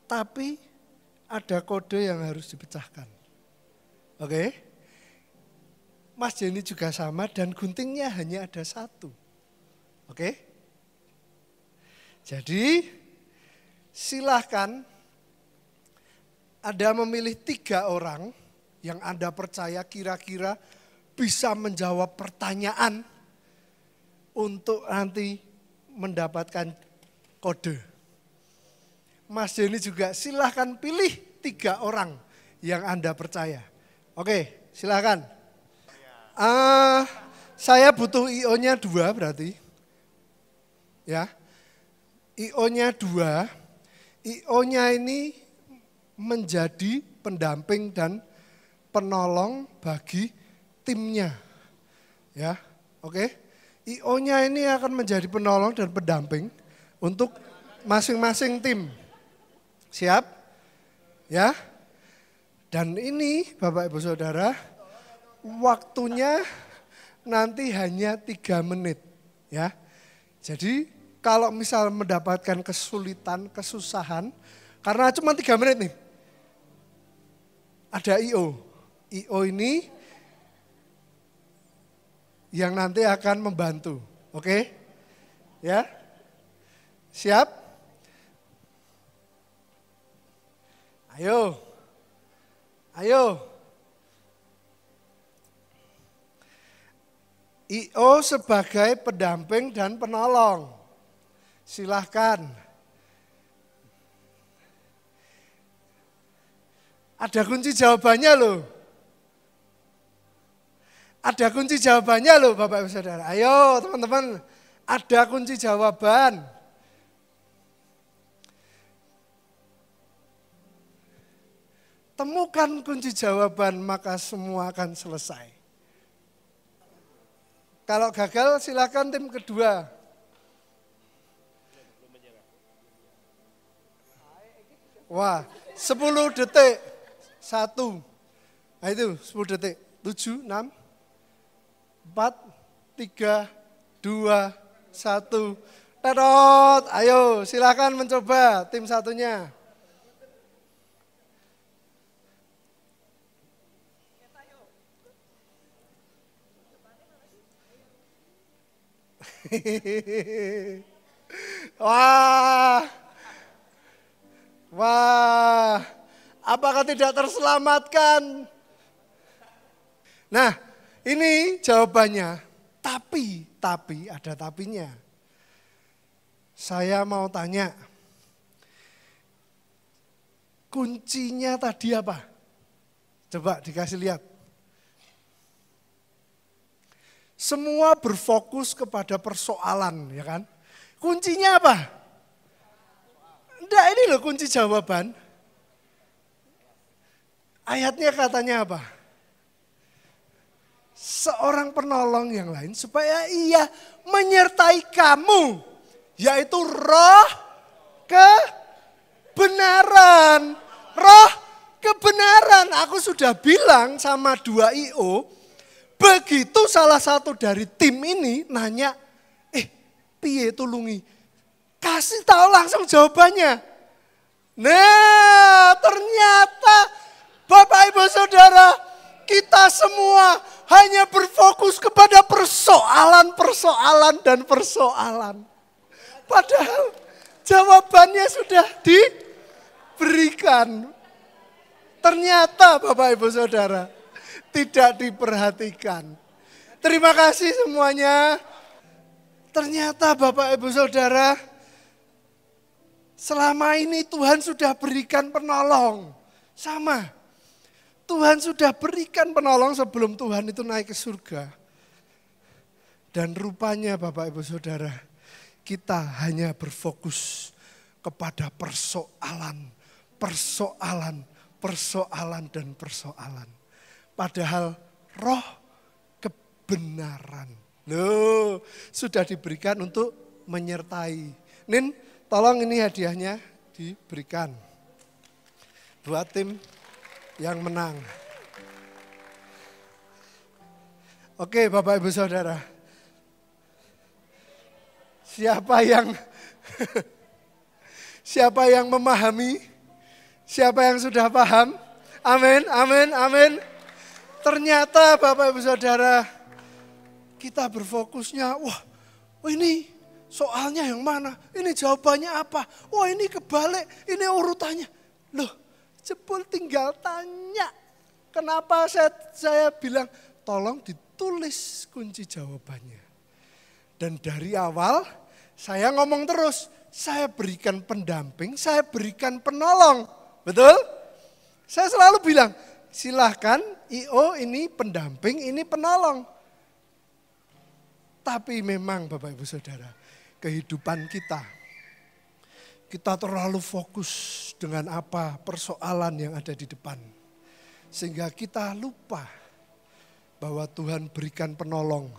tapi ada kode yang harus dipecahkan. Oke, Mas Jenny juga sama dan guntingnya hanya ada satu. Oke, jadi silahkan Anda memilih 3 orang yang Anda percaya kira-kira bisa menjawab pertanyaan untuk nanti mendapatkan kode. Mas Jenny juga silahkan pilih 3 orang yang Anda percaya. Oke, silahkan. Saya butuh IO-nya 2 berarti. Ya, IO-nya 2. IO-nya ini menjadi pendamping dan penolong bagi timnya. Ya, oke. IO-nya ini akan menjadi penolong dan pendamping untuk masing-masing tim. Siap? Ya. Dan ini Bapak Ibu Saudara, waktunya nanti hanya 3 menit. Ya. Jadi kalau misal mendapatkan kesulitan, kesusahan, karena cuma 3 menit nih. Ada IO. IO ini yang nanti akan membantu. Oke? Ya? Siap? Ayo. Ayo. IO sebagai pendamping dan penolong. Silahkan. Ada kunci jawabannya loh. Ada kunci jawabannya loh Bapak Ibu Saudara. Ayo teman-teman, ada kunci jawaban. Temukan kunci jawaban maka semua akan selesai. Kalau gagal silakan tim kedua. Wah, 10 detik. 1. Nah itu 10 detik. 7, 6, 4, 3, 2, 1. Tadot, ayo silakan mencoba tim satunya. Wah, wah, apakah tidak terselamatkan? Nah, ini jawabannya. Tapi ada tapinya. Saya mau tanya, kuncinya tadi apa? Coba dikasih lihat. Semua berfokus kepada persoalan, ya kan? Kuncinya apa? Enggak, ini loh kunci jawaban. Ayatnya katanya apa? Seorang penolong yang lain supaya ia menyertai kamu, yaitu roh kebenaran. Roh kebenaran. Aku sudah bilang sama 2IO, begitu salah satu dari tim ini nanya, piye tulungi? Kasih tahu langsung jawabannya. Nah, ternyata Bapak Ibu Saudara, kita semua hanya berfokus kepada persoalan dan persoalan. Padahal jawabannya sudah diberikan. Ternyata Bapak Ibu Saudara tidak diperhatikan. Terima kasih semuanya. Ternyata Bapak Ibu Saudara, selama ini Tuhan sudah berikan penolong. Sama. Tuhan sudah berikan penolong sebelum Tuhan itu naik ke surga. Dan rupanya Bapak Ibu Saudara, kita hanya berfokus kepada persoalan dan persoalan. Padahal roh kebenaran loh sudah diberikan untuk menyertai. Nin, tolong ini hadiahnya diberikan buat tim yang menang. Oke Bapak Ibu Saudara. Siapa yang memahami? Siapa yang sudah paham? Amin, amin, amin. Ternyata Bapak Ibu Saudara, kita berfokusnya, ini soalnya yang mana? Ini jawabannya apa? Wah ini kebalik, ini urutannya. Loh, jebul tinggal tanya. Kenapa saya bilang, tolong ditulis kunci jawabannya. Dan dari awal saya ngomong terus, saya berikan pendamping, saya berikan penolong. Betul? Saya selalu bilang, silahkan IO ini pendamping, ini penolong. Tapi memang Bapak Ibu Saudara, kehidupan kita terlalu fokus dengan apa persoalan yang ada di depan. Sehingga kita lupa bahwa Tuhan berikan penolong,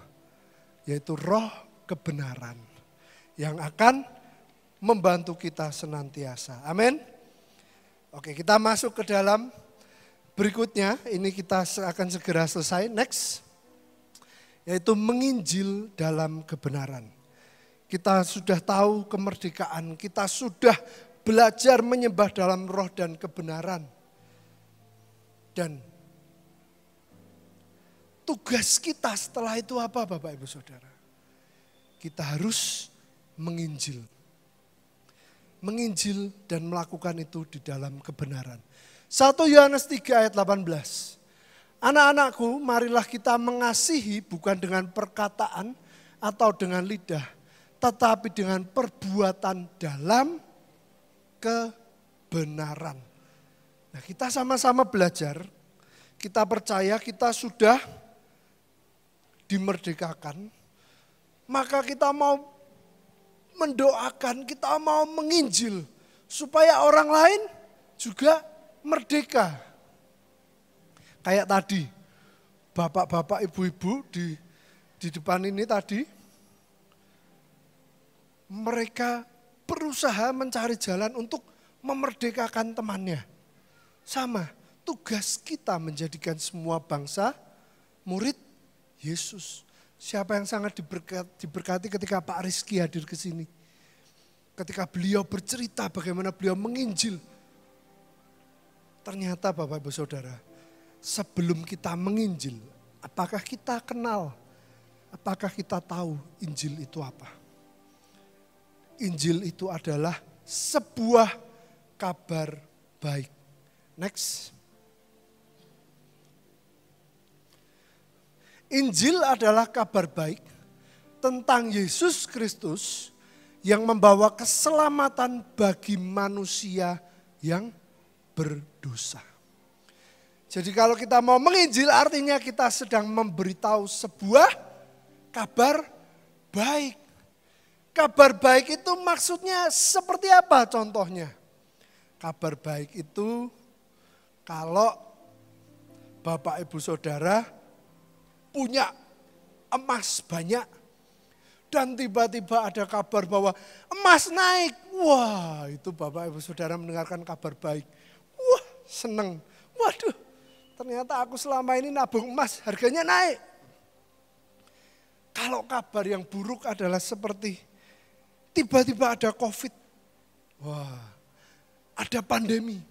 yaitu roh kebenaran yang akan membantu kita senantiasa. Amin. Oke, kita masuk ke dalam berikutnya. Ini kita akan segera selesai. Next. Yaitu menginjil dalam kebenaran. Kita sudah tahu kemerdekaan, kita sudah belajar menyembah dalam roh dan kebenaran. Dan tugas kita setelah itu apa Bapak Ibu Saudara? Kita harus menginjil. Menginjil dan melakukan itu di dalam kebenaran. 1 Yohanes 3 ayat 18. Anak-anakku, marilah kita mengasihi bukan dengan perkataan atau dengan lidah, tetapi dengan perbuatan dalam kebenaran. Nah, kita sama-sama belajar, kita percaya kita sudah dimerdekakan, maka kita mau mendoakan, kita mau menginjil, supaya orang lain juga merdeka. Kayak tadi, bapak-bapak, ibu-ibu di depan ini tadi, mereka berusaha mencari jalan untuk memerdekakan temannya. Sama, tugas kita menjadikan semua bangsa murid Yesus. Siapa yang sangat diberkati ketika Pak Rizky hadir ke sini. Ketika beliau bercerita bagaimana beliau menginjil. Ternyata Bapak Ibu Saudara, sebelum kita menginjil, apakah kita kenal, apakah kita tahu Injil itu apa? Injil itu adalah sebuah kabar baik. Next. Injil adalah kabar baik tentang Yesus Kristus yang membawa keselamatan bagi manusia yang berdosa. Jadi kalau kita mau menginjil artinya kita sedang memberitahu sebuah kabar baik. Kabar baik itu maksudnya seperti apa contohnya? Kabar baik itu kalau Bapak Ibu Saudara punya emas banyak dan tiba-tiba ada kabar bahwa emas naik. Wah, itu Bapak Ibu Saudara mendengarkan kabar baik. Wah, seneng. Waduh, ternyata aku selama ini nabung emas harganya naik. Kalau kabar yang buruk adalah seperti tiba-tiba ada COVID. Wah, ada pandemi.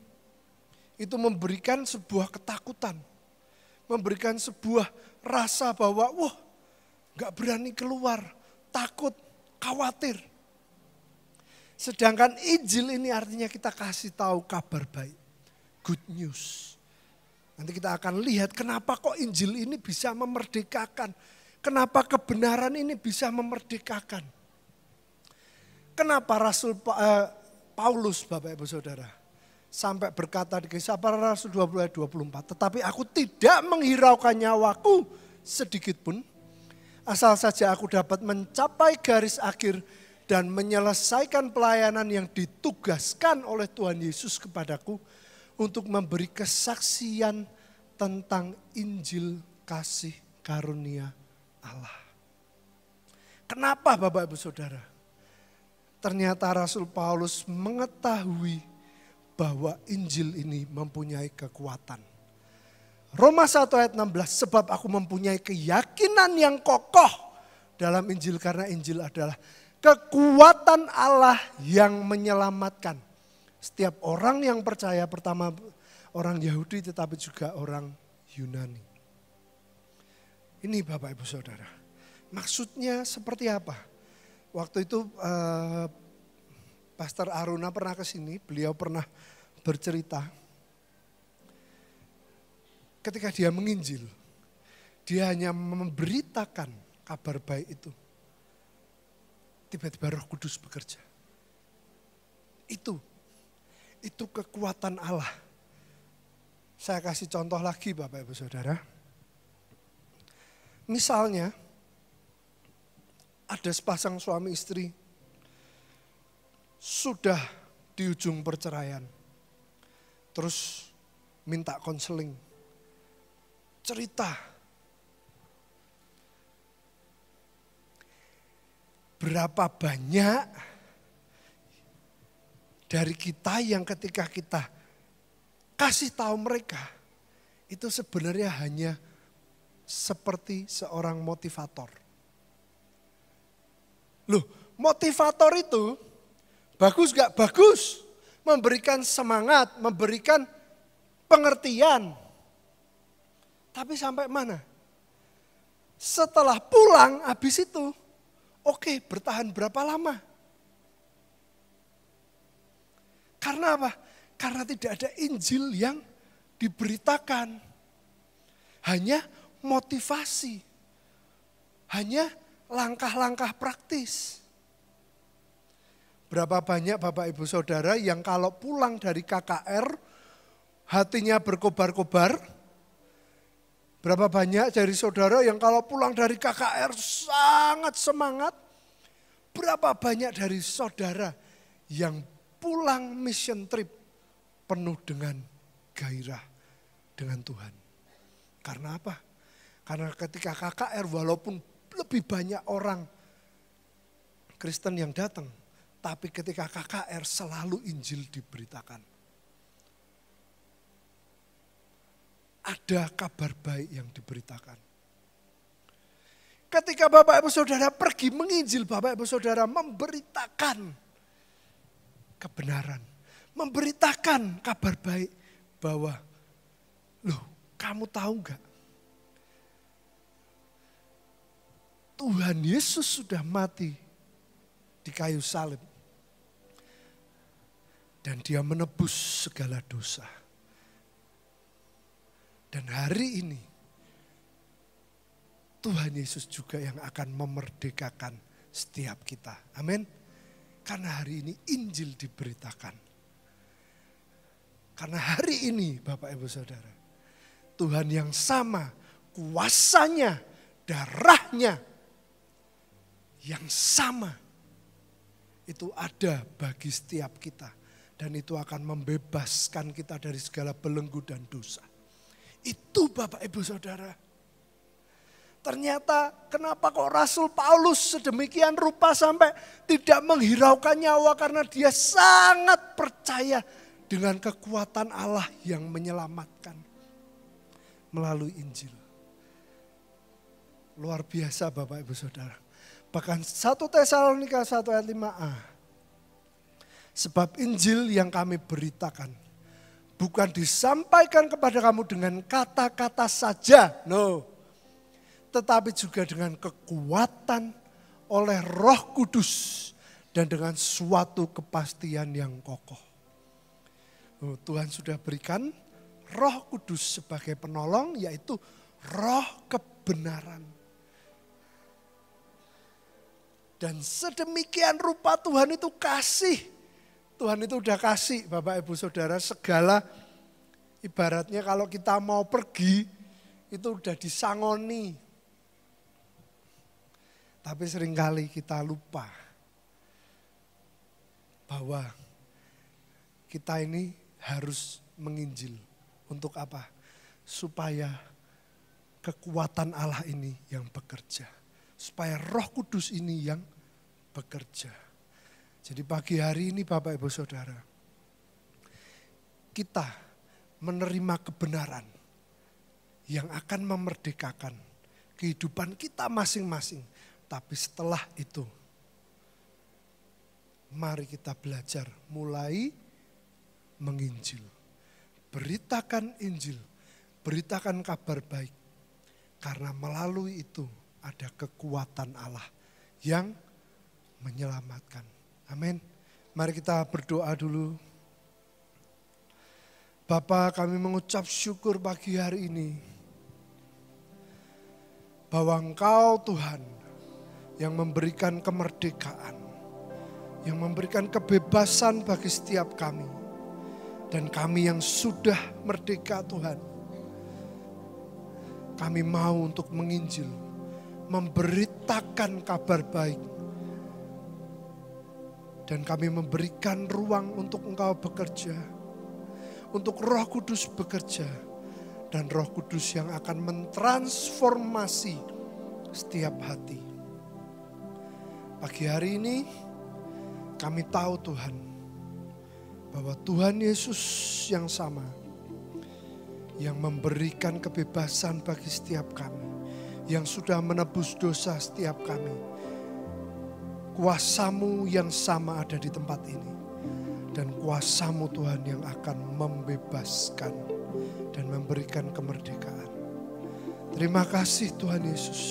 Itu memberikan sebuah ketakutan. Memberikan sebuah rasa bahwa wah gak berani keluar. Takut, khawatir. Sedangkan Injil ini artinya kita kasih tahu kabar baik. Good news. Nanti kita akan lihat kenapa kok Injil ini bisa memerdekakan. Kenapa kebenaran ini bisa memerdekakan. Kenapa Rasul Paulus, Bapak Ibu Saudara, sampai berkata di Kisah Para Rasul 20 ayat 24, tetapi aku tidak menghiraukan nyawaku sedikit pun, asal saja aku dapat mencapai garis akhir dan menyelesaikan pelayanan yang ditugaskan oleh Tuhan Yesus kepadaku untuk memberi kesaksian tentang Injil kasih karunia Allah. Kenapa Bapak Ibu Saudara? Ternyata Rasul Paulus mengetahui bahwa Injil ini mempunyai kekuatan. Roma 1 ayat 16, sebab aku mempunyai keyakinan yang kokoh dalam Injil karena Injil adalah kekuatan Allah yang menyelamatkan. Setiap orang yang percaya, pertama orang Yahudi tetapi juga orang Yunani. Ini Bapak Ibu Saudara, maksudnya seperti apa? Waktu itu Pastor Aruna pernah ke sini, beliau pernah bercerita. Ketika dia menginjil, dia hanya memberitakan kabar baik itu. Tiba-tiba Roh Kudus bekerja. Itu kekuatan Allah. Saya kasih contoh lagi Bapak Ibu Saudara. Misalnya, ada sepasang suami istri sudah di ujung perceraian. Terus minta konseling. Cerita. Berapa banyak dari kita yang ketika kita kasih tahu mereka, itu sebenarnya hanya seperti seorang motivator. Loh, motivator itu bagus gak? Bagus. Memberikan semangat, memberikan pengertian. Tapi sampai mana? Setelah pulang habis itu, oke, bertahan berapa lama? Karena apa? Karena tidak ada Injil yang diberitakan. Hanya motivasi. Hanya langkah-langkah praktis. Berapa banyak Bapak Ibu Saudara yang kalau pulang dari KKR hatinya berkobar-kobar. Berapa banyak dari saudara yang kalau pulang dari KKR sangat semangat. Berapa banyak dari saudara yang pulang mission trip penuh dengan gairah dengan Tuhan. Karena apa? Karena ketika KKR walaupun lebih banyak orang Kristen yang datang, tapi ketika KKR selalu Injil diberitakan. Ada kabar baik yang diberitakan. Ketika Bapak Ibu Saudara pergi menginjil, Bapak Ibu Saudara memberitakan kebenaran. Memberitakan kabar baik bahwa, loh kamu tahu enggak? Tuhan Yesus sudah mati di kayu salib. Dan dia menebus segala dosa. Dan hari ini Tuhan Yesus juga yang akan memerdekakan setiap kita. Amin. Karena hari ini Injil diberitakan. Karena hari ini Bapak Ibu Saudara, Tuhan yang sama, kuasanya, darahnya yang sama itu ada bagi setiap kita. Dan itu akan membebaskan kita dari segala belenggu dan dosa. Itu Bapak Ibu Saudara. Ternyata kenapa kok Rasul Paulus sedemikian rupa sampai tidak menghiraukan nyawa. Karena dia sangat percaya dengan kekuatan Allah yang menyelamatkan melalui Injil. Luar biasa Bapak Ibu Saudara. Bahkan 1 Tesalonika 1 ayat 5a. Sebab Injil yang kami beritakan bukan disampaikan kepada kamu dengan kata-kata saja. No. Tetapi juga dengan kekuatan oleh Roh Kudus dan dengan suatu kepastian yang kokoh. Tuhan sudah berikan Roh Kudus sebagai penolong, yaitu Roh kebenaran. Dan sedemikian rupa Tuhan itu kasih. Tuhan itu udah kasih Bapak Ibu Saudara segala, ibaratnya kalau kita mau pergi itu udah disangoni. Tapi seringkali kita lupa bahwa kita ini harus menginjil. Untuk apa? Supaya kekuatan Allah ini yang bekerja. Supaya Roh Kudus ini yang bekerja. Jadi pagi hari ini Bapak Ibu Saudara, kita menerima kebenaran yang akan memerdekakan kehidupan kita masing-masing. Tapi setelah itu, mari kita belajar mulai menginjil. Beritakan Injil, beritakan kabar baik. Karena melalui itu ada kekuatan Allah yang menyelamatkan. Amin. Mari kita berdoa dulu. Bapa, kami mengucap syukur pagi hari ini bahwa Engkau Tuhan yang memberikan kemerdekaan, yang memberikan kebebasan bagi setiap kami. Dan kami yang sudah merdeka Tuhan, kami mau untuk menginjil, memberitakan kabar baik. Dan kami memberikan ruang untuk Engkau bekerja. Untuk Roh Kudus bekerja. Dan Roh Kudus yang akan mentransformasi setiap hati. Pagi hari ini kami tahu Tuhan. Bahwa Tuhan Yesus yang sama. Yang memberikan kebebasan bagi setiap kami. Yang sudah menebus dosa setiap kami. Kuasa-Mu yang sama ada di tempat ini. Dan kuasa-Mu Tuhan yang akan membebaskan dan memberikan kemerdekaan. Terima kasih Tuhan Yesus.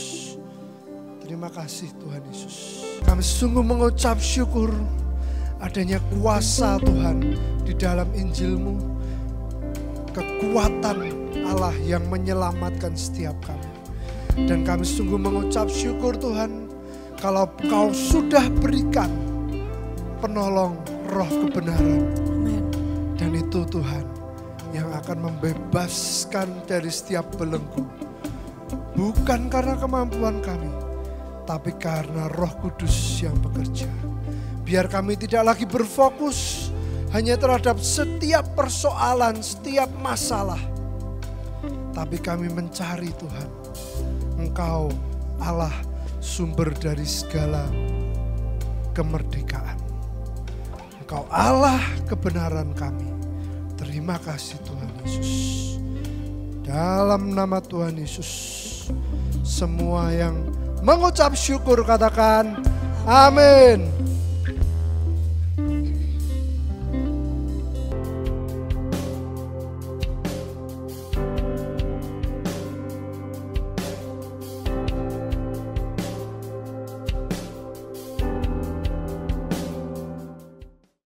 Terima kasih Tuhan Yesus. Kami sungguh mengucap syukur adanya kuasa Tuhan di dalam Injil-Mu. Kekuatan Allah yang menyelamatkan setiap kami. Dan kami sungguh mengucap syukur Tuhan. Kalau Kau sudah berikan penolong Roh kebenaran. Amen. Dan itu Tuhan yang akan membebaskan dari setiap belenggu. Bukan karena kemampuan kami, tapi karena Roh Kudus yang bekerja. Biar kami tidak lagi berfokus hanya terhadap setiap persoalan, setiap masalah. Tapi kami mencari Tuhan, Engkau Allah sumber dari segala kemerdekaan. Engkau Allah kebenaran kami. Terima kasih Tuhan Yesus. Dalam nama Tuhan Yesus, semua yang mengucap syukur katakan amin.